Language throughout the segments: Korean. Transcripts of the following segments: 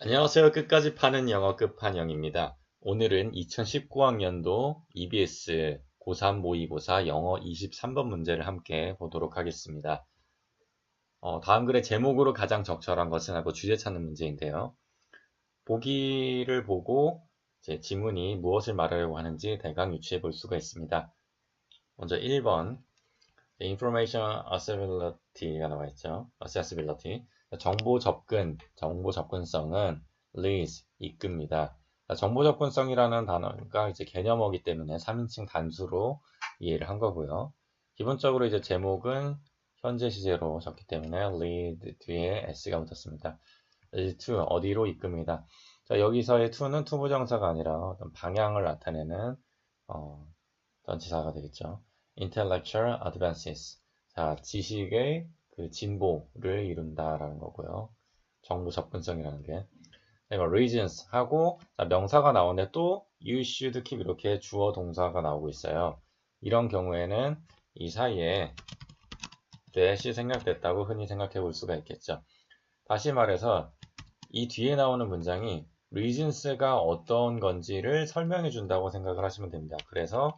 안녕하세요. 끝까지 파는 영어 끝판영입니다. 오늘은 2019학년도 EBS 고3 모의고사 영어 23번 문제를 함께 보도록 하겠습니다. 다음 글의 제목으로 가장 적절한 것은 하고 주제 찾는 문제인데요. 보기를 보고 제 지문이 무엇을 말하려고 하는지 대강 유추해 볼 수가 있습니다. 먼저 1번 Information Accessibility가 나와 있죠. Accessibility. 정보 접근성은 leads, 이끕니다. 정보 접근성이라는 단어가 이제 개념어기 때문에 3인칭 단수로 이해를 한 거고요. 기본적으로 이제 제목은 현재 시제로 적기 때문에 lead 뒤에 s가 붙었습니다. lead to 어디로 이끕니다. 자, 여기서의 to는 투부정사가 아니라 어떤 방향을 나타내는 전치사가 되겠죠. Intellectual advances. 자, 지식의 그 진보를 이룬다라는 거고요. 정보 접근성이라는 게. 이거 reasons 하고 자, 명사가 나오는데 또 you should keep 이렇게 주어 동사가 나오고 있어요. 이런 경우에는 이 사이에 that이 생략됐다고 흔히 생각해 볼 수가 있겠죠. 다시 말해서 이 뒤에 나오는 문장이 reasons가 어떤 건지를 설명해 준다고 생각을 하시면 됩니다. 그래서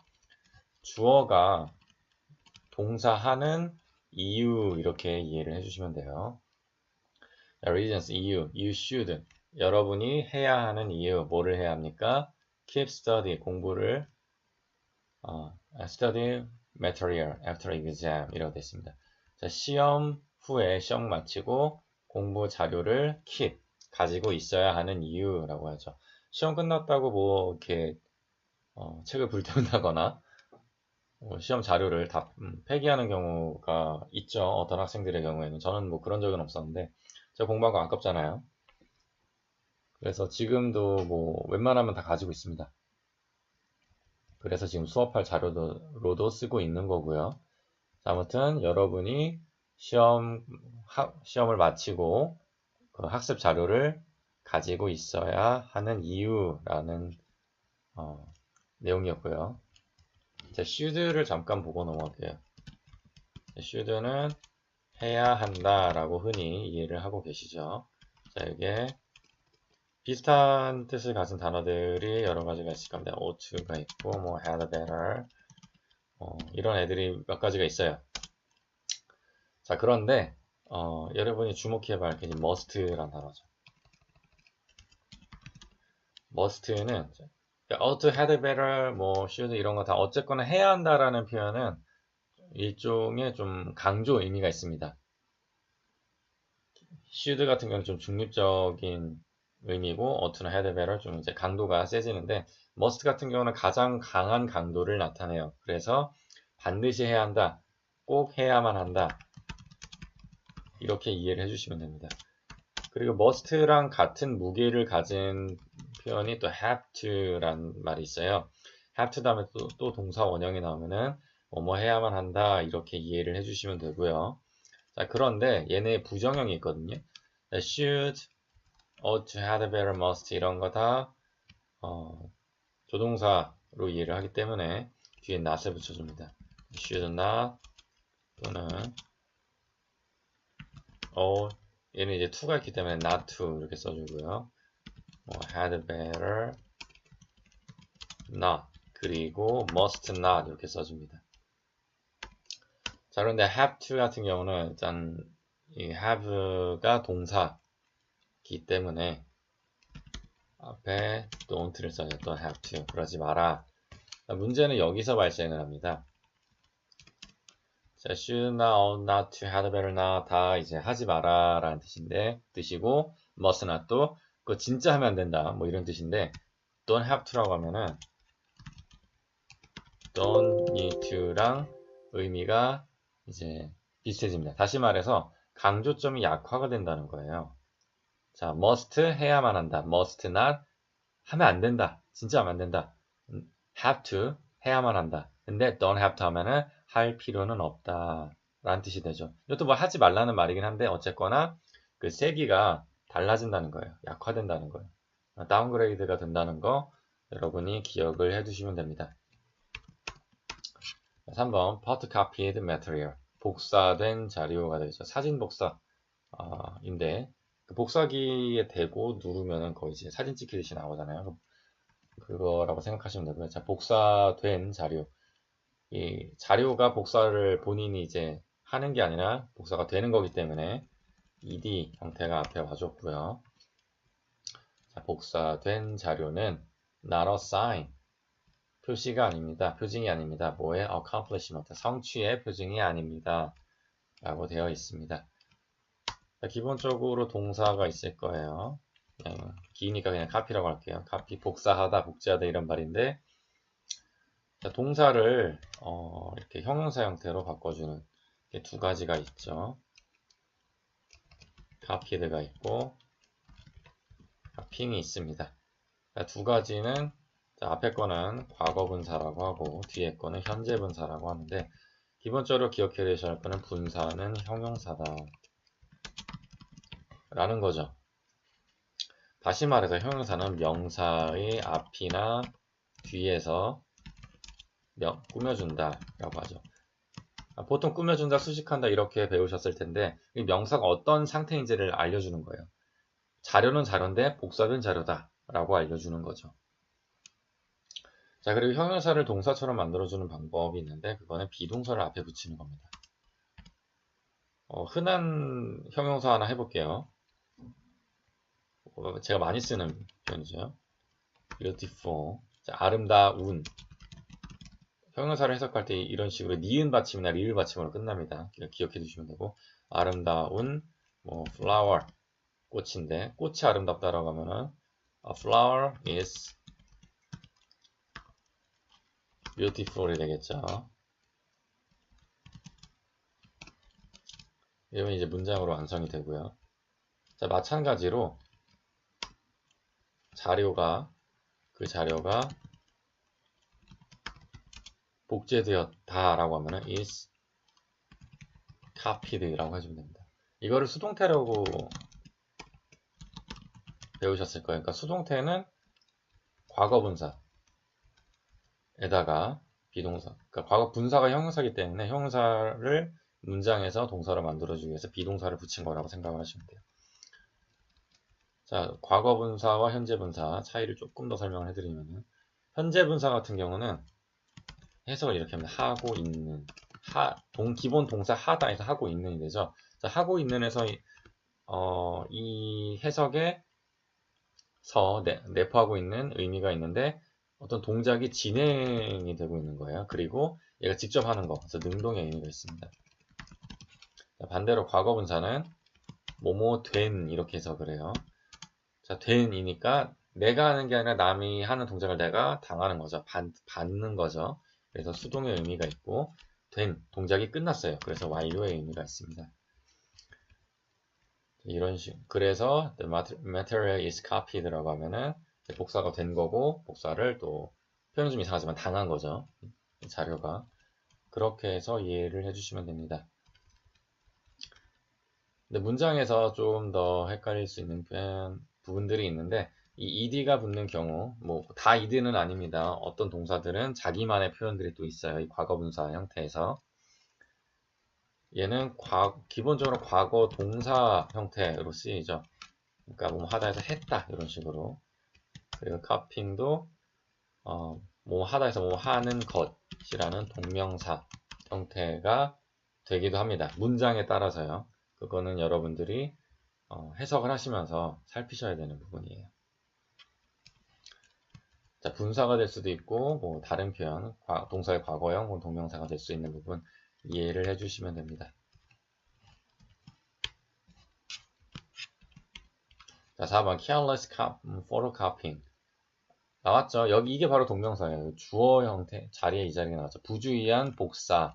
주어가 동사하는 이유 이렇게 이해를 해주시면 돼요. reasons 이유, you should 여러분이 해야 하는 이유 뭐를 해야 합니까? keep study 공부를 study material after exam 이라고 되어 있습니다. 자, 시험 후에 시험 마치고 공부 자료를 keep 가지고 있어야 하는 이유라고 하죠. 시험 끝났다고 뭐 이렇게 책을 불태운다거나 시험 자료를 다 폐기하는 경우가 있죠. 어떤 학생들의 경우에는. 저는 뭐 그런 적은 없었는데 제가 공부한 거 아깝잖아요. 그래서 지금도 뭐 웬만하면 다 가지고 있습니다. 그래서 지금 수업할 자료로도 쓰고 있는 거고요. 아무튼 여러분이 시험을 마치고 그 학습 자료를 가지고 있어야 하는 이유라는 내용이었고요. 자, should를 잠깐 보고 넘어갈게요. should는 해야 한다라고 흔히 이해를 하고 계시죠. 자, 이게 비슷한 뜻을 가진 단어들이 여러 가지가 있을 겁니다. ought to가 있고, 뭐 had better, 이런 애들이 몇 가지가 있어요. 자, 그런데 여러분이 주목해야 할 게 must란 단어죠. must는 ought, had better, 뭐 should 이런 거 다 어쨌거나 해야 한다라는 표현은 일종의 좀 강조 의미가 있습니다. should 같은 경우는 좀 중립적인 의미고 ought, had better 좀 이제 강도가 세지는데 must 같은 경우는 가장 강한 강도를 나타내요. 그래서 반드시 해야 한다, 꼭 해야만 한다 이렇게 이해를 해주시면 됩니다. 그리고 must랑 같은 무게를 가진 표현이 또 have to란 말이 있어요. have to 다음에 또 동사 원형이 나오면은 뭐뭐 해야만 한다 이렇게 이해를 해주시면 되고요. 자, 그런데 얘네 부정형이 있거든요. should, ought to, had better, must 이런 거 다 조동사로 이해를 하기 때문에 뒤에 not을 붙여줍니다. should not 또는 얘는 이제 to가 있기 때문에 not to 이렇게 써주고요. 뭐 had better not 그리고 must not 이렇게 써줍니다. 자, 그런데 have to 같은 경우는 일단 이 have가 동사이기 때문에 앞에 don't를 써요. 또 have to 그러지 마라. 문제는 여기서 발생을 합니다. 자, should not, ought not to, had better not 다 이제 하지 마라 라는 뜻이고 must not 또 그거 진짜 하면 안 된다 뭐 이런 뜻인데 don't have to라고 하면은 don't need to랑 의미가 이제 비슷해집니다. 다시 말해서 강조점이 약화가 된다는 거예요. 자, must 해야만 한다. must not 하면 안 된다. 진짜 하면 안 된다. have to 해야만 한다. 근데 don't have to 하면은 할 필요는 없다. 라는 뜻이 되죠. 이것도 뭐 하지 말라는 말이긴 한데 어쨌거나 그 세기가 달라진다는 거예요. 약화된다는 거예요. 다운그레이드가 된다는 거 여러분이 기억을 해두시면 됩니다. 3번 photocopied material 복사된 자료가 되죠. 사진 복사인데 그 복사기에 대고 누르면은 거의 이제 사진 찍히듯이 나오잖아요. 그거라고 생각하시면 되고요. 자, 복사된 자료. 이 자료가 복사를 본인이 이제 하는 게 아니라 복사가 되는 거기 때문에 ed 형태가 앞에 와줬고요. 자, 복사된 자료는 not a sign. 표시가 아닙니다. 표징이 아닙니다. 뭐의 accomplishment. 성취의 표징이 아닙니다. 라고 되어 있습니다. 자, 기본적으로 동사가 있을 거예요. 그냥 기니까 그냥 copy라고 할게요. copy, 복사하다, 복제하다 이런 말인데, 자, 동사를 이렇게 형용사 형태로 바꿔주는 두 가지가 있죠. copyed가 있고 copying이 있습니다. 자, 두 가지는 자, 앞에 거는 과거 분사라고 하고 뒤에 거는 현재 분사라고 하는데, 기본적으로 기억해 두셔야 할 거는 분사는 형용사다 라는 거죠. 다시 말해서 형용사는 명사의 앞이나 뒤에서 꾸며준다 라고 하죠. 보통 꾸며준다, 수식한다 이렇게 배우셨을 텐데, 이 명사가 어떤 상태인지를 알려주는 거예요. 자료는 자료인데 복사된 자료다 라고 알려주는 거죠. 자, 그리고 형용사를 동사처럼 만들어주는 방법이 있는데, 그거는 비동사를 앞에 붙이는 겁니다. 흔한 형용사 하나 해볼게요. 제가 많이 쓰는 표현이죠. beautiful. 자, 아름다운. 형용사를 해석할 때 이런 식으로 니은 받침이나 리을 받침으로 끝납니다. 기억해 두시면 되고, 아름다운 뭐 flower, 꽃인데 꽃이 아름답다라고 하면은 a flower is beautiful이 되겠죠. 이러면 이제 문장으로 완성이 되고요. 자, 마찬가지로 그 자료가 복제되었다라고 하면은 is copied라고 해주면 됩니다. 이거를 수동태라고 배우셨을 거예요. 그러니까 수동태는 과거 분사에다가 비동사. 그러니까 과거 분사가 형용사이기 때문에 형용사를 문장에서 동사로 만들어주기 위해서 비동사를 붙인 거라고 생각을 하시면 돼요. 자, 과거 분사와 현재 분사 차이를 조금 더 설명을 해드리면은, 현재 분사 같은 경우는 해석을 이렇게 합니다. 하고 있는, 기본 동사 하다에서 하고 있는이 되죠. 자, 하고 있는에서 이 해석에서 내포하고 있는 의미가 있는데, 어떤 동작이 진행이 되고 있는 거예요. 그리고 얘가 직접 하는 거, 그래서 능동의 의미가 있습니다. 자, 반대로 과거 분사는 뭐뭐 된 이렇게 해석을 해요. 자, 된이니까 내가 하는 게 아니라 남이 하는 동작을 내가 당하는 거죠. 받는 거죠. 그래서 수동의 의미가 있고, 된 동작이 끝났어요. 그래서 완료의 의미가 있습니다. 이런 식. 그래서 the material is copied라고 하면은 복사가 된 거고, 복사를 또 표현 좀 이상하지만 당한 거죠. 자료가. 그렇게 해서 이해를 해주시면 됩니다. 근데 문장에서 좀 더 헷갈릴 수 있는 부분들이 있는데, 이 ed가 붙는 경우, 뭐 다 ed는 아닙니다. 어떤 동사들은 자기만의 표현들이 또 있어요. 이 과거분사 형태에서. 얘는 기본적으로 과거 동사 형태로 쓰이죠. 그러니까 뭐 하다 해서 했다 이런 식으로. 그리고 copying도 뭐 하다 해서 뭐 하는 것이라는 동명사 형태가 되기도 합니다. 문장에 따라서요. 그거는 여러분들이 해석을 하시면서 살피셔야 되는 부분이에요. 자, 분사가 될 수도 있고, 뭐 다른 표현, 동사의 과거형 혹은 동명사가 될 수 있는 부분 이해를 해주시면 됩니다. 자, 4번 careless photocopying 나왔죠. 여기 이게 바로 동명사예요. 주어 형태 자리에 이 자리에 나왔죠. 부주의한 복사는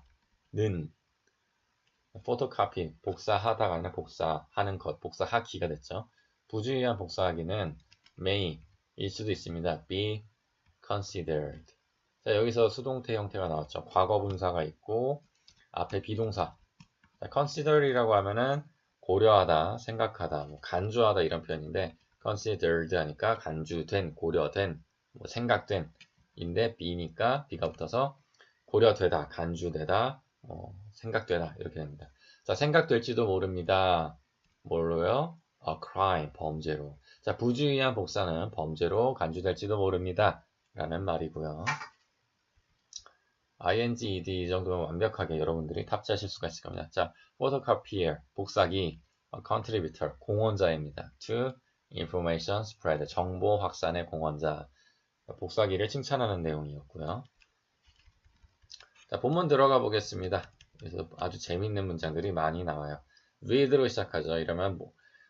photocopy 복사하다가 아니라 복사하는 것, 복사하기가 됐죠. 부주의한 복사하기는 may 일 수도 있습니다. be considered. 자, 여기서 수동태 형태가 나왔죠. 과거 분사가 있고 앞에 비동사. 자, consider이라고 하면은 고려하다, 생각하다, 뭐 간주하다 이런 표현인데, considered 하니까 간주된, 고려된, 뭐 생각된 인데 be니까 be가 붙어서 고려되다, 간주되다, 생각되다 이렇게 됩니다. 자, 생각될지도 모릅니다. 뭘로요? a crime, 범죄로. 자, 부주의한 복사는 범죄로 간주될지도 모릅니다. 라는 말이고요. ing, ed 이 정도면 완벽하게 여러분들이 탑재하실 수가 있을 겁니다. 자, photocopier, 복사기, contributor, 공헌자입니다. to information spread, 정보 확산의 공헌자. 복사기를 칭찬하는 내용이었고요. 자, 본문 들어가 보겠습니다. 그래서 아주 재밌는 문장들이 많이 나와요. with로 시작하죠. 이러면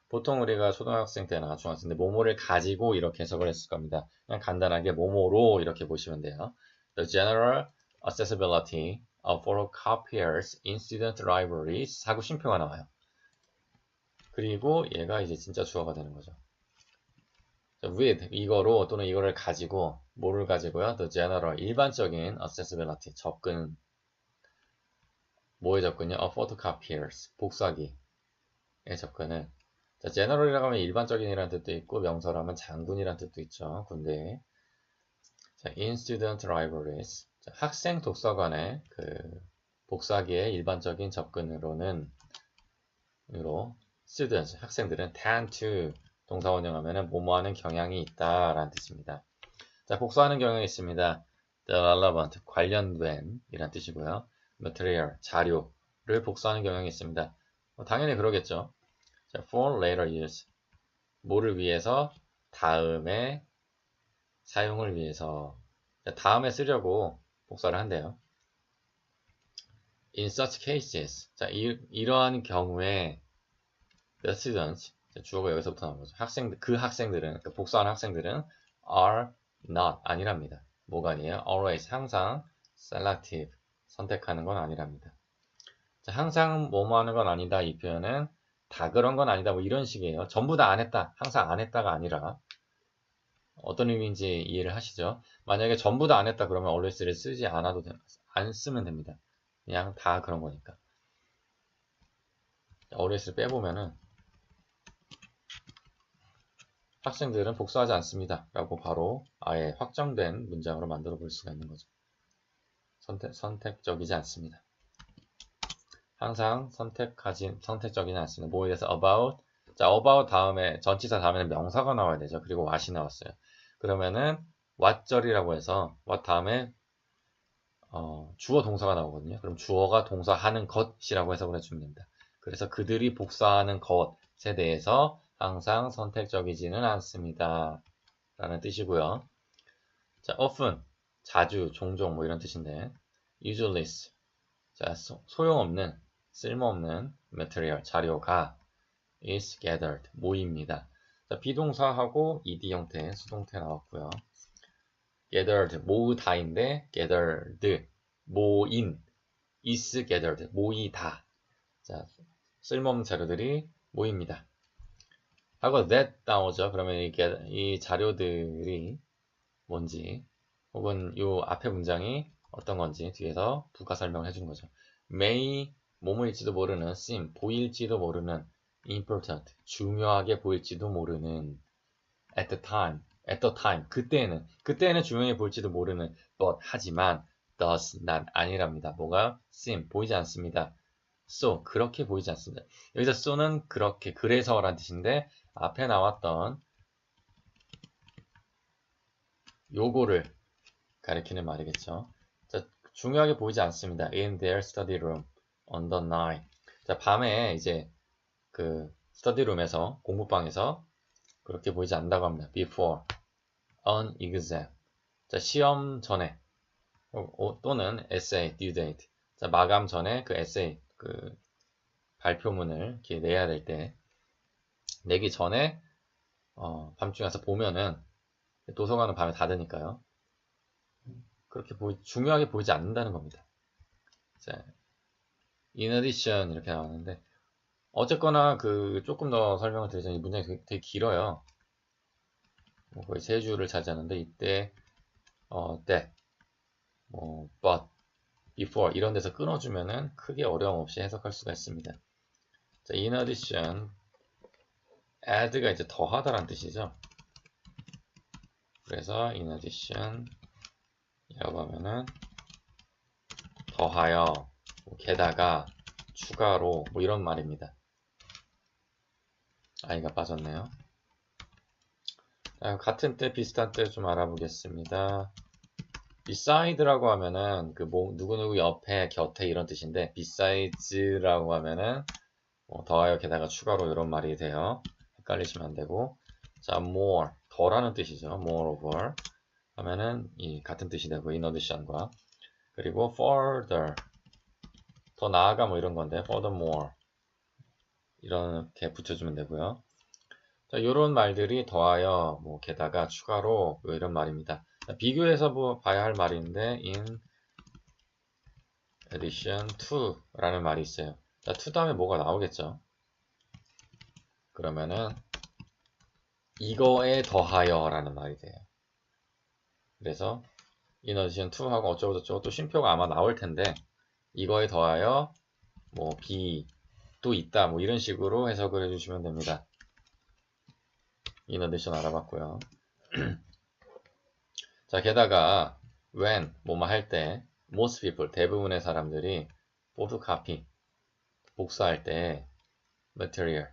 보통 우리가 초등학생 때나 중학생 때 뭐뭐를 가지고 이렇게 해석을 했을 겁니다. 그냥 간단하게 뭐뭐로 이렇게 보시면 돼요. The general accessibility of photocopiers in student libraries 하고 쉼표가 나와요. 그리고 얘가 이제 진짜 주어가 되는 거죠. with 이거로 또는 이거를 가지고 뭐를 가지고요? The general 일반적인 accessibility 접근 뭐의 접근이요? of photocopiers 복사기의 접근은 자, general이라고 하면 일반적인이라는 뜻도 있고 명사라면 장군이라는 뜻도 있죠. 군대에. 자, in student libraries 자, 학생 독서관의 그 복사기의 일반적인 접근으로는 students 학생들은 tend to 동사 원형하면은 뭐뭐하는 경향이 있다라는 뜻입니다. 자, 복사하는 경향이 있습니다. The relevant 관련된 이란 뜻이고요. material 자료를 복사하는 경향이 있습니다. 당연히 그러겠죠. 자, for later use 뭐를 위해서 다음에 사용을 위해서 자, 다음에 쓰려고 복사를 한대요. In such cases 자, 이러한 경우에 the students 자, 주어가 여기서부터 나온 거죠. 그 학생들은 그러니까 복사하는 학생들은 are not 아니랍니다. 뭐가 아니에요? always 항상 selective 선택하는 건 아니랍니다. 자, 항상 뭐뭐 하는 건 아니다 이 표현은 다 그런 건 아니다 뭐 이런 식이에요. 전부 다 안 했다 항상 안 했다가 아니라 어떤 의미인지 이해를 하시죠? 만약에 전부 다 안 했다 그러면 always를 쓰지 않아도 안 쓰면 됩니다. 그냥 다 그런 거니까. always를 빼보면은 학생들은 복사하지 않습니다. 라고 바로 아예 확정된 문장으로 만들어 볼 수가 있는 거죠. 선택적이지 않습니다. 항상 선택적이지 않습니다. 뭐에 대해서 about 자, about 다음에 전치사 다음에는 명사가 나와야 되죠. 그리고 what이 나왔어요. 그러면은 what절이라고 해서 what 다음에 주어 동사가 나오거든요. 그럼 주어가 동사하는 것이라고 해석을 해주면 됩니다. 그래서 그들이 복사하는 것에 대해서 항상 선택적이지는 않습니다. 라는 뜻이고요. 자, often 자주, 종종 뭐 이런 뜻인데 useless 자, 소용없는, 쓸모없는 material 자료가 is gathered 모입니다. 자, 비동사하고 ed 형태, 수동태 나왔고요. gathered 모으다인데 gathered 모인 is gathered 모이다. 자, 쓸모없는 자료들이 모입니다. 하고 that 나오죠. 그러면 이 자료들이 뭔지 혹은 이 앞에 문장이 어떤 건지 뒤에서 부가 설명을 해주는 거죠. may 뭐뭐일지도 모르는 seem 보일지도 모르는 important 중요하게 보일지도 모르는 at the time 그때는 중요해 보일지도 모르는 but 하지만 does not 아니랍니다. 뭐가 seem 보이지 않습니다. so 그렇게 보이지 않습니다. 여기서 so는 그렇게 그래서라는 뜻인데 앞에 나왔던 요거를 가리키는 말이겠죠. 자, 중요하게 보이지 않습니다. In their study room on the night. 자, 밤에 이제 그 study room에서 공부방에서 그렇게 보이지 않는다고 합니다. Before an exam. 자, 시험 전에 또는 essay due date. 자, 마감 전에 그 essay 그 발표문을 이렇게 내야 될 때 내기 전에 밤중에 가서 보면은 도서관은 밤에 닫으니까요. 그렇게 중요하게 보이지 않는다는 겁니다. 자, in addition 이렇게 나왔는데 어쨌거나 그 조금 더 설명을 드리자면 이 문장이 되게 길어요. 거의 3주를 차지하는데 이때 that, but, before 이런 데서 끊어주면은 크게 어려움 없이 해석할 수가 있습니다. 자, in addition, add가 이제 더하다라는 뜻이죠. 그래서 in addition 이라고 하면은 더하여, 게다가, 추가로 뭐 이런 말입니다. i가 빠졌네요. 같은 때 비슷한 때 좀 알아보겠습니다. beside라고 하면은 그 뭐 누구누구 옆에 곁에 이런 뜻인데 besides,라고 하면은 더하여 게다가 추가로 이런 말이 돼요. 헷갈리시면 안 되고. 자, more 더라는 뜻이죠. moreover 하면은 이 같은 뜻이 되고 in addition과, 그리고 further 더 나아가 뭐 이런 건데 furthermore 이렇게 붙여주면 되고요. 자, 요런 말들이 더하여 뭐 게다가 추가로 뭐 이런 말입니다. 자, 비교해서 뭐 봐야 할 말인데 in addition to 라는 말이 있어요. 자, to 다음에 뭐가 나오겠죠. 그러면은 이거에 더하여 라는 말이 돼요. 그래서 in addition to 하고 어쩌고 저쩌고 또 쉼표가 아마 나올 텐데 이거에 더하여 뭐 b 또 있다 뭐 이런 식으로 해석을 해주시면 됩니다. in addition 알아봤고요. 자, 게다가 when 뭐뭐 할 때 most people 대부분의 사람들이 photocopy 복사할 때 material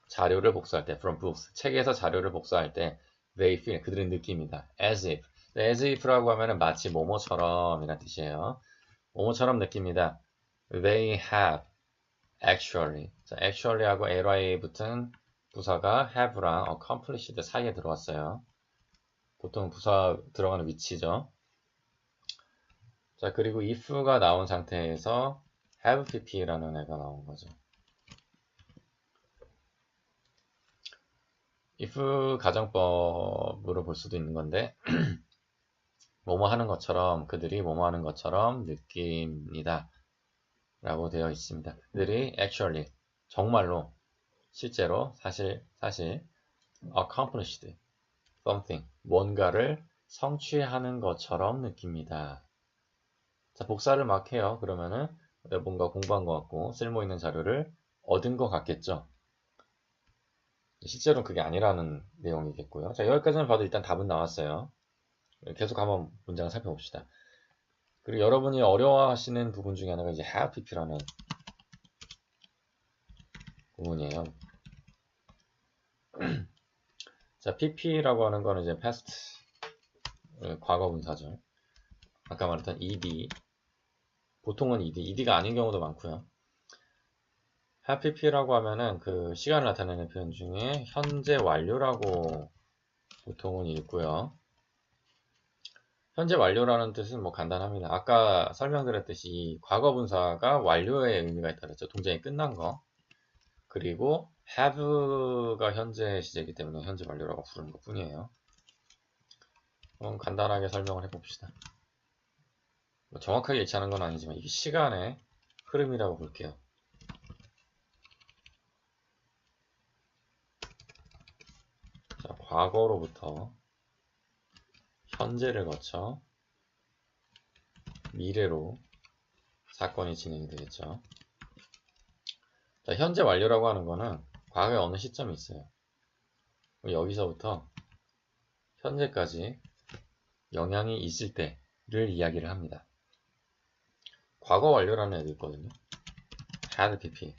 자료를 복사할 때 from books 책에서 자료를 복사할 때 they feel 그들의 느낌이다. as if as if라고 하면은 마치 뭐뭐처럼 이란 뜻이에요. 뭐뭐처럼 느낍니다. they have actually 자, actually하고 ly 붙은 부사가 have랑 accomplished 사이에 들어왔어요. 보통 부사 들어가는 위치죠. 자, 그리고 if가 나온 상태에서 have pp라는 애가 나온 거죠. if 가정법으로 볼 수도 있는 건데 뭐뭐 하는 것처럼 그들이 뭐뭐 하는 것처럼 느낍니다 라고 되어 있습니다. 그들이 actually 정말로 실제로 사실 accomplished something 뭔가를 성취하는 것처럼 느낍니다. 자, 복사를 막 해요. 그러면은 뭔가 공부한 것 같고 쓸모 있는 자료를 얻은 것 같겠죠. 실제로는 그게 아니라는 내용이겠고요. 자, 여기까지는 봐도 일단 답은 나왔어요. 계속 한번 문장을 살펴봅시다. 그리고 여러분이 어려워하시는 부분 중에 하나가 이제 have pp라는 부분이에요. 자, pp라고 하는 거는 이제 past 과거 분사죠. 아까 말했던 ed 보통은 ed가 아닌 경우도 많고요. have pp라고 하면은 그 시간을 나타내는 표현 중에 현재 완료라고 보통은 읽고요. 현재 완료라는 뜻은 뭐 간단합니다. 아까 설명드렸듯이 과거 분사가 완료의 의미가 있다 그랬죠. 동작이 끝난 거. 그리고 have가 현재 시제이기 때문에 현재 완료라고 부르는 것 뿐이에요. 그럼 간단하게 설명을 해봅시다. 뭐 정확하게 일치하는 건 아니지만 이게 시간의 흐름이라고 볼게요. 자, 과거로부터 현재를 거쳐 미래로 사건이 진행이 되겠죠. 자, 현재 완료라고 하는 거는 과거에 어느 시점이 있어요. 여기서부터 현재까지 영향이 있을 때를 이야기를 합니다. 과거 완료라는 애도 있거든요. had pp.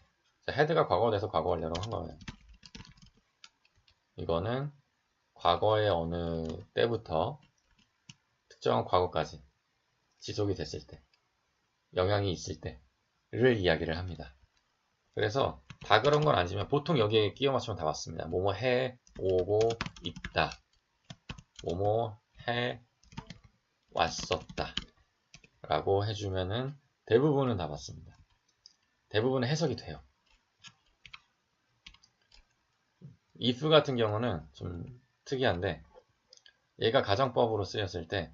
자, had가 과거가 돼서 과거 완료라고 한 거예요. 이거는 과거의 어느 때부터 특정한 과거까지 지속이 됐을 때, 영향이 있을 때를 이야기를 합니다. 그래서 다 그런 건 아니지만 보통 여기에 끼워 맞추면 다 맞습니다. 뭐뭐 해 오고 있다. 뭐뭐 해 왔었다. 라고 해주면은 대부분은 다 맞습니다. 대부분은 해석이 돼요. if 같은 경우는 좀 특이한데 얘가 가정법으로 쓰였을 때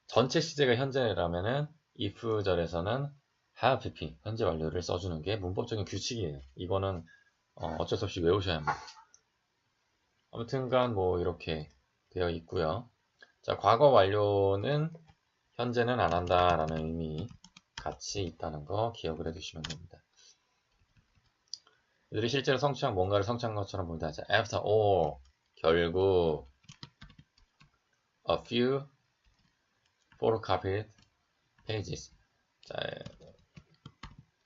전체 시제가 현재라면은 if 절에서는 have pp 현재 완료를 써주는 게 문법적인 규칙이에요. 이거는 어쩔 수 없이 외우셔야 합니다. 아무튼간 뭐 이렇게 되어 있고요. 자, 과거 완료는 현재는 안 한다 라는 의미 같이 있다는 거 기억을 해두시면 됩니다. 이들이 실제로 성취한 뭔가를 성취한 것처럼 보인다. 자, after all 결국 a few photocopied pages. 자,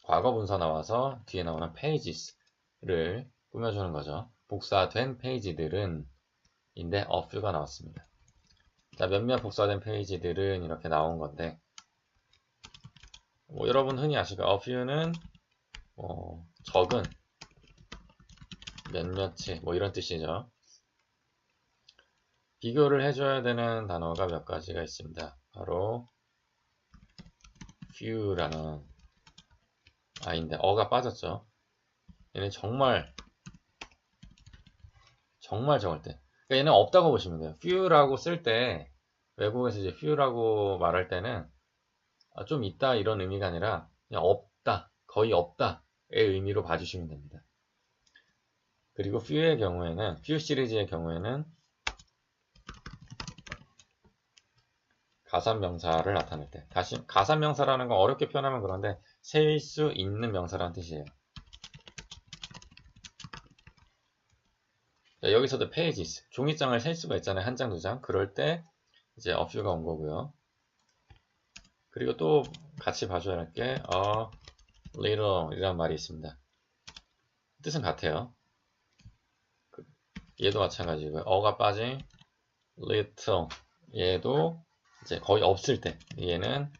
과거 분사 나와서 뒤에 나오는 pages를 꾸며주는 거죠. 복사된 페이지들은 인데 a few가 나왔습니다. 자, 몇몇 복사된 페이지들은 이렇게 나온 건데 뭐 여러분 흔히 아시고 a few는 적은 몇몇이 뭐 이런 뜻이죠. 비교를 해줘야 되는 단어가 몇 가지가 있습니다. 바로 few라는 아인데 어가 빠졌죠. 얘는 정말 적을 때. 그러니까 얘는 없다고 보시면 돼요. few라고 쓸 때 외국에서 이제 few라고 말할 때는 좀 있다 이런 의미가 아니라 그냥 없다, 거의 없다의 의미로 봐주시면 됩니다. 그리고 few의 경우에는 few 시리즈의 경우에는 가산명사를 나타낼 때 다시 가산명사라는 건 어렵게 표현하면 그런데 셀 수 있는 명사라는 뜻이에요. 자, 여기서도 pages 종이장을 셀 수가 있잖아요. 한 장, 두 장. 그럴 때 이제 a few가 온 거고요. 그리고 또 같이 봐줘야 할 게 a little 이라는 말이 있습니다. 뜻은 같아요. 얘도 마찬가지고요. 어가 빠진 little 얘도 이제 거의 없을 때 얘는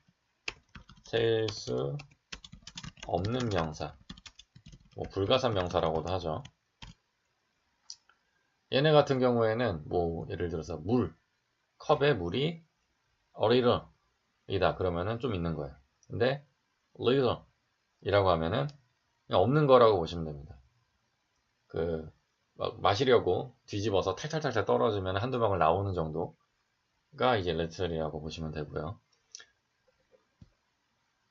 셀 수 없는 명사 뭐 불가산 명사라고도 하죠. 얘네 같은 경우에는 뭐 예를 들어서 컵에 물이 a little 이다 그러면은 좀 있는 거예요. 근데 little 이라고 하면은 그냥 없는 거라고 보시면 됩니다. 막 마시려고 뒤집어서 탈탈탈탈 떨어지면 한두 방울 나오는 정도가 이제 little이라고 보시면 되고요.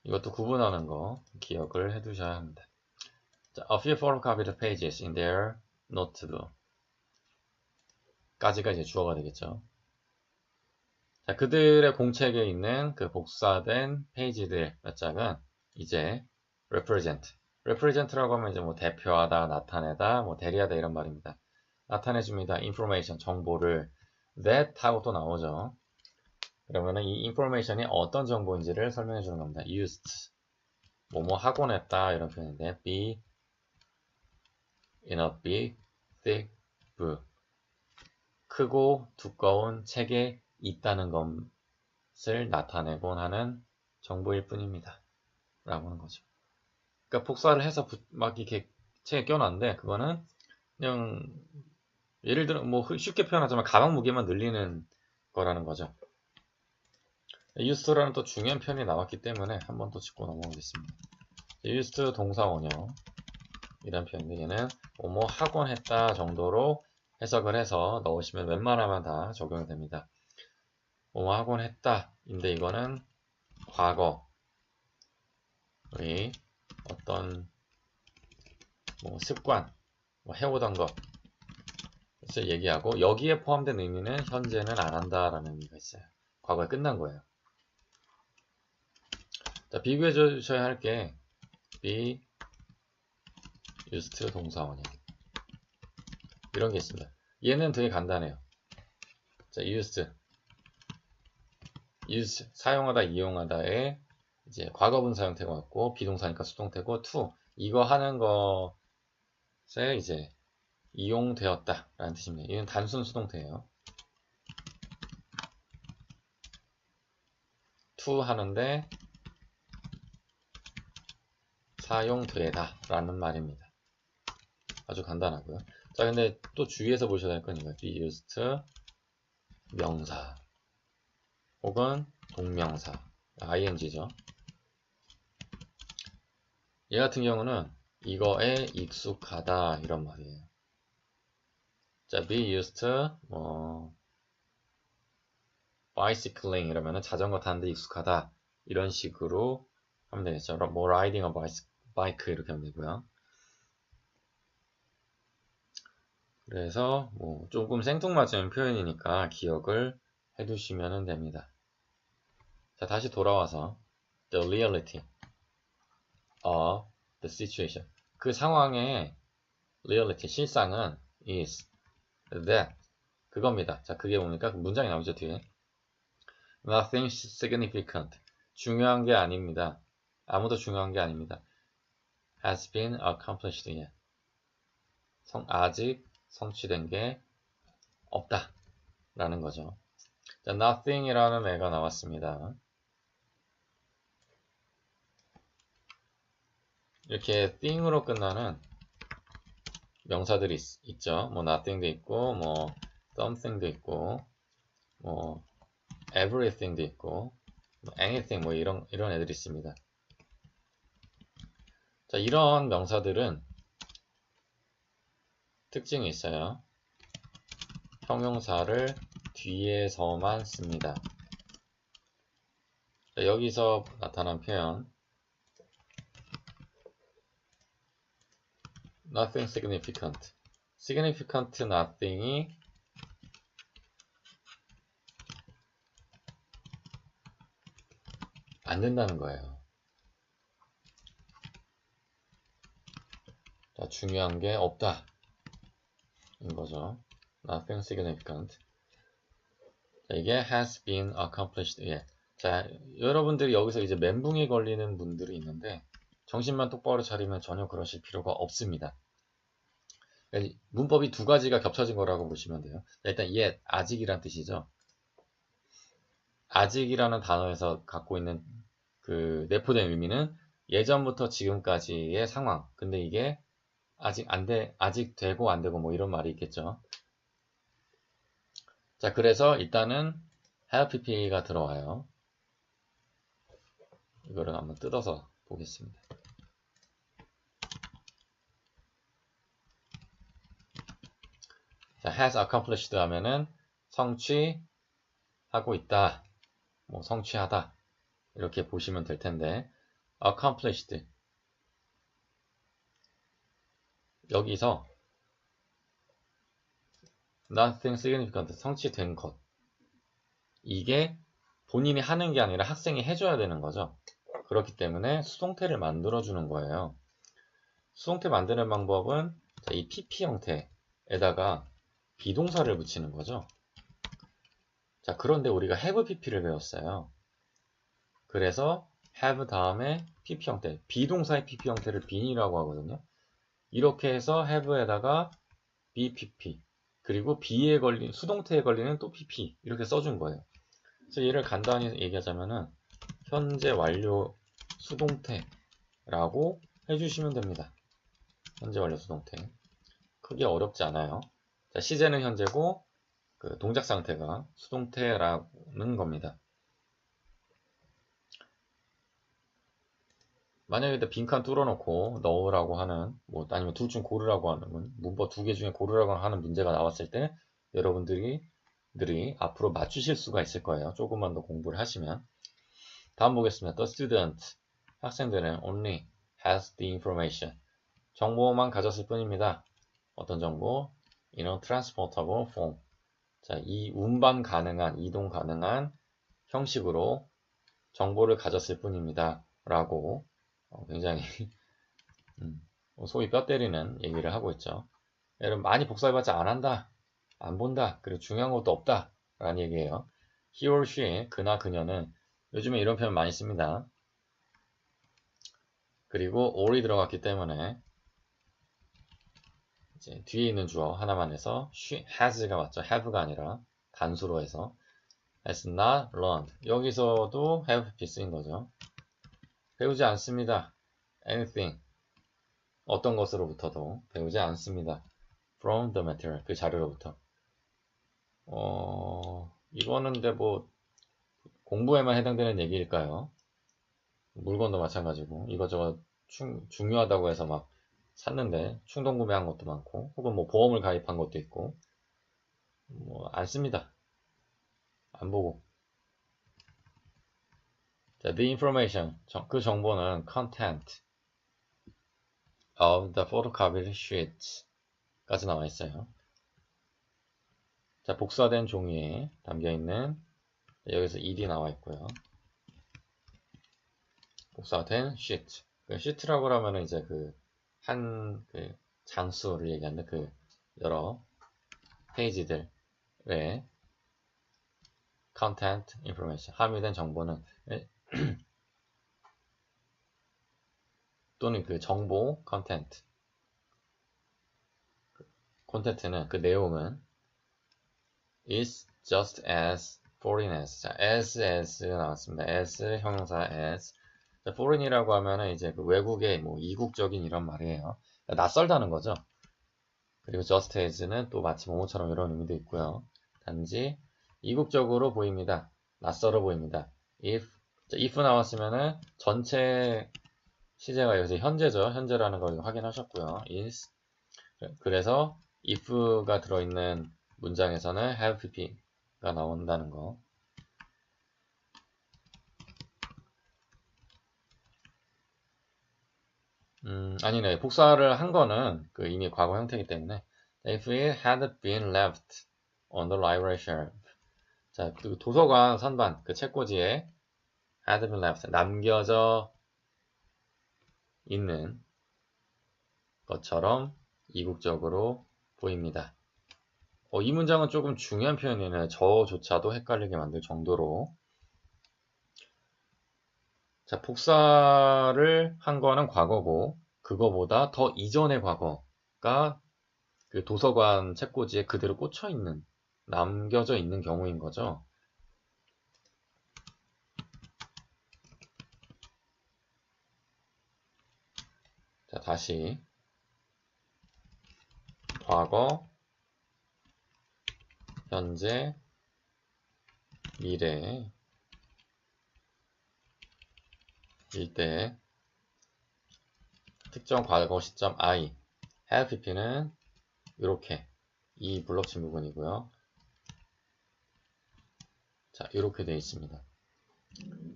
이것도 구분하는 거 기억을 해 두셔야 합니다. 자, a few photocopied pages in their notebook 까지가 이제 주어가 되겠죠. 자, 그들의 공책에 있는 그 복사된 페이지들 몇 장은 이제 represent라고 하면 이제 뭐 대표하다, 나타내다, 뭐 대리하다 이런 말입니다. 나타내줍니다. information, 정보를 that 하고 또 나오죠. 그러면은 이 information이 어떤 정보인지를 설명해 주는 겁니다. used, 뭐뭐 하곤 했다 이런 표현인데 be in a big, thick book, 크고 두꺼운 책에 있다는 것을 나타내곤 하는 정보일 뿐입니다. 라고 하는 거죠. 그러니까 복사를 해서 막 이렇게 책에 껴놨는데 그거는 그냥 예를 들어 뭐 쉽게 표현하자면 가방 무게만 늘리는 거라는 거죠. used라는 또 중요한 표현이 나왔기 때문에 한번 또 짚고 넘어가겠습니다. used 동사 원형 이란 표현인데 얘는 뭐뭐 하곤 했다 정도로 해석을 해서 넣으시면 웬만하면 다 적용이 됩니다. 뭐뭐 하곤 했다 인데 이거는 과거의 어떤 뭐 습관 뭐 해오던 것을 얘기하고 여기에 포함된 의미는 현재는 안 한다 라는 의미가 있어요. 과거에 끝난 거예요. 자, 비교해 주셔야 할 게 be used 동사원형 이런 게 있습니다. 얘는 되게 간단해요. 자, used 사용하다, 이용하다에 이제 과거분사 형태가 왔고 비동사니까 수동태고 to 이거 하는 것에 이제 이용되었다 라는 뜻입니다. 이건 단순 수동태예요. to 하는데 사용되다 라는 말입니다. 아주 간단하고요. 자, 근데 또 주의해서 보셔야 할 건 이거예요. be used 명사 혹은 동명사 ing죠. 얘 같은 경우는 이거에 익숙하다 이런 말이에요. 자, be used bicycling 이러면은 자전거 타는데 익숙하다 이런 식으로 하면 되겠죠. 뭐 riding a bike 이렇게 하면 되고요. 그래서 뭐 조금 생뚱맞은 표현이니까 기억을 해두시면 됩니다. 자, 다시 돌아와서 the reality of the situation 그 상황의 reality 실상은 is that 그겁니다. 자, 그게 뭡니까? 문장이 나오죠 뒤에. Nothing significant 중요한 게 아닙니다. 아무도 중요한 게 아닙니다. Has been accomplished yet 아직 성취된 게 없다 라는 거죠. 자, nothing이라는 애가 나왔습니다. 이렇게 thing으로 끝나는 명사들이 있죠. 뭐 nothing도 있고, 뭐 something도 있고, 뭐 everything도 있고, 뭐 anything 뭐 이런 애들이 있습니다. 자, 이런 명사들은 특징이 있어요. 형용사를 뒤에서만 씁니다. 자, 여기서 나타난 표현 nothing significant. significant nothing이 안 된다는 거예요. 자, 중요한 게 없다 인 거죠. nothing significant. 자, 이게 has been accomplished. 예. 자, 여러분들이 여기서 이제 멘붕이 걸리는 분들이 있는데 정신만 똑바로 차리면 전혀 그러실 필요가 없습니다. 문법이 두 가지가 겹쳐진 거라고 보시면 돼요. 일단 yet, 아직이란 뜻이죠. 아직이라는 단어에서 갖고 있는 그 내포된 의미는 예전부터 지금까지의 상황. 근데 이게 아직 되고 안 되고 뭐 이런 말이 있겠죠. 자, 그래서 일단은 have pp가 들어와요. 이거를 한번 뜯어서 보겠습니다. 자, has accomplished 하면은 성취하고 있다. 뭐 성취하다. 이렇게 보시면 될 텐데 accomplished 여기서 nothing significant 성취된 것 이게 본인이 하는 게 아니라 학생이 해줘야 되는 거죠. 그렇기 때문에 수동태를 만들어주는 거예요. 수동태 만드는 방법은 이 pp 형태에다가 비동사를 붙이는 거죠. 자, 그런데 우리가 have pp를 배웠어요. 그래서 have 다음에 pp 형태, 비동사의 pp 형태를 bene이라고 하거든요. 이렇게 해서 have에다가 bpp 그리고 be에 걸린 수동태에 걸리는 또 pp 이렇게 써준 거예요. 그래서 얘를 간단히 얘기하자면은 현재 완료 수동태라고 해주시면 됩니다. 현재 완료 수동태 크게 어렵지 않아요. 자, 시제는 현재고 그 동작 상태가 수동태라는 겁니다. 만약에 빈칸 뚫어놓고 넣으라고 하는 뭐 아니면 둘 중 고르라고 하는 문법 두 개 중에 고르라고 하는 문제가 나왔을 때 여러분들이 앞으로 맞추실 수가 있을 거예요. 조금만 더 공부를 하시면. 다음 보겠습니다. The student 학생들은 only has the information 정보만 가졌을 뿐입니다. 어떤 정보? In a transportable form. 자, 이 운반 가능한 이동 가능한 형식으로 정보를 가졌을 뿐입니다. 라고 굉장히 소위 뼈 때리는 얘기를 하고 있죠. 여러분 많이 복사해봤자 안 한다, 안 본다, 그리고 중요한 것도 없다 라는 얘기예요. He or she, 그나 그녀는 요즘에 이런 표현 많이 씁니다. 그리고 or이 들어갔기 때문에 이제 뒤에 있는 주어 하나만 해서 she has가 맞죠. have가 아니라 단수로 해서 has not learned. 여기서도 have pp 쓰인 거죠. 배우지 않습니다. anything. 어떤 것으로부터도 배우지 않습니다. from the material. 그 자료로부터. 이거는 근데 뭐 공부에만 해당되는 얘기일까요? 물건도 마찬가지고 이것저것 중요하다고 해서 막 샀는데 충동 구매한 것도 많고 혹은 뭐 보험을 가입한 것도 있고 뭐 안 씁니다. 안 보고. 자, the information 그 정보는 content of the photocopied sheets 까지 나와 있어요. 자, 복사된 종이에 담겨 있는 여기서 ed이 나와 있고요. 복사된 sheet. 그 sheet라고 하면 이제 그 장수를 얘기하는 그 여러 페이지들의 content information 함유된 정보는 또는 그 정보 content 콘텐츠는 그 내용은 is just as foreign as. 자, as 나왔습니다. as 형용사 as. 자, foreign이라고 하면은 이제 그 외국의 뭐 이국적인 이런 말이에요. 낯설다는 거죠. 그리고 just as는 또 마치 뭐뭐처럼 이런 의미도 있고요. 단지 이국적으로 보입니다. 낯설어 보입니다. if 나왔으면은 전체 시제가 여기서 현재죠. 현재라는 걸 확인하셨고요. is. 그래서 if가 들어있는 문장에서는 have pp가 나온다는 거. 아니네. 복사를 한 거는 그 이미 과거 형태이기 때문에 if it had been left on the library shelf. 자, 그 도서관 선반, 그 책꽂이에 had been left, 남겨져 있는 것처럼 이국적으로 보입니다. 이 문장은 조금 중요한 표현이네요. 저조차도 헷갈리게 만들 정도로. 자, 복사를 한 거는 과거고, 그거보다 더 이전의 과거가 그 도서관 책꽂이에 그대로 꽂혀 있는, 남겨져 있는 경우인 거죠. 자, 다시. 과거, 현재, 미래 일 때 특정 과거 시점 I have pp는 이렇게 이 블럭친 부분이고요. 자, 이렇게 되어 있습니다.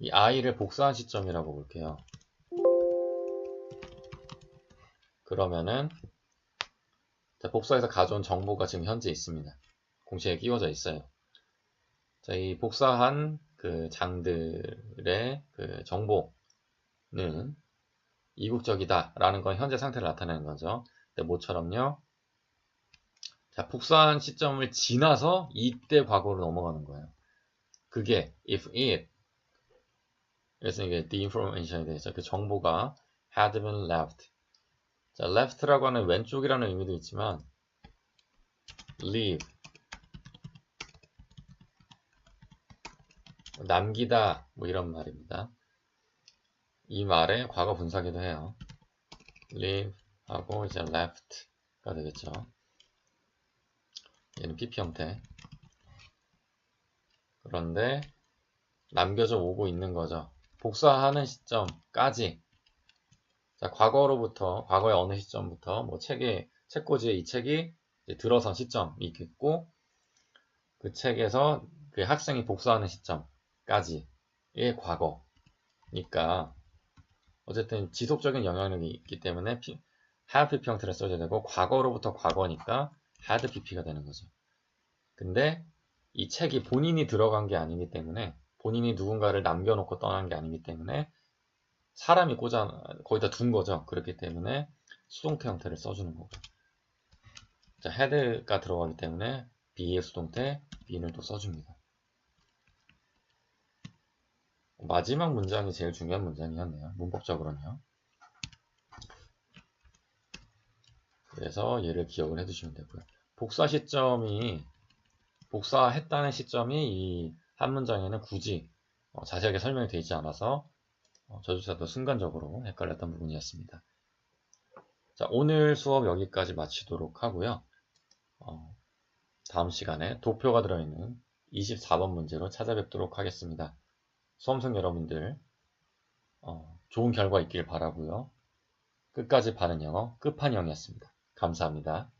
이 I를 복사한 시점이라고 볼게요. 그러면은 자, 복사해서 가져온 정보가 지금 현재 있습니다. 공식에 끼워져 있어요. 자, 이 복사한 그 장들의 그 정보는 이국적이다 라는 건 현재 상태를 나타내는 거죠. 근데 뭐처럼요? 자, 복사한 시점을 지나서 이때 과거로 넘어가는 거예요. 그게 if it, 그래서 이게 the information에 대해서 그 정보가 had been left. 자, left라고 하는 왼쪽이라는 의미도 있지만 leave, 남기다 뭐 이런 말입니다. 이 말의 과거 분사기도 해요. leave 하고 이제 left가 되겠죠. 얘는 pp 형태. 그런데 남겨져 오고 있는 거죠. 복사하는 시점까지. 자, 과거로부터, 과거의 어느 시점부터, 뭐 책꽂이에 이 책이 들어선 시점이 있겠고, 그 책에서 그 학생이 복사하는 시점까지의 과거니까, 어쨌든 지속적인 영향력이 있기 때문에 have pp 형태를 써야 되고, 과거로부터 과거니까 had pp가 되는 거죠. 근데 이 책이 본인이 들어간 게 아니기 때문에, 본인이 누군가를 남겨놓고 떠난 게 아니기 때문에 사람이 거기다 둔 거죠. 그렇기 때문에 수동태 형태를 써주는 거고. 자, had가 들어가기 때문에 be의 수동태 be는 또 써줍니다. 마지막 문장이 제일 중요한 문장이었네요. 문법적으로는요. 그래서 얘를 기억을 해두시면 되고요. 복사했다는 시점이 이 한 문장에는 굳이 자세하게 설명이 되어 있지 않아서 저조차도 순간적으로 헷갈렸던 부분이었습니다. 자, 오늘 수업 여기까지 마치도록 하고요. 다음 시간에 도표가 들어있는 24번 문제로 찾아뵙도록 하겠습니다. 수험생 여러분들 좋은 결과 있길 바라고요. 끝까지 바른 영어 끝판영이었습니다. 감사합니다.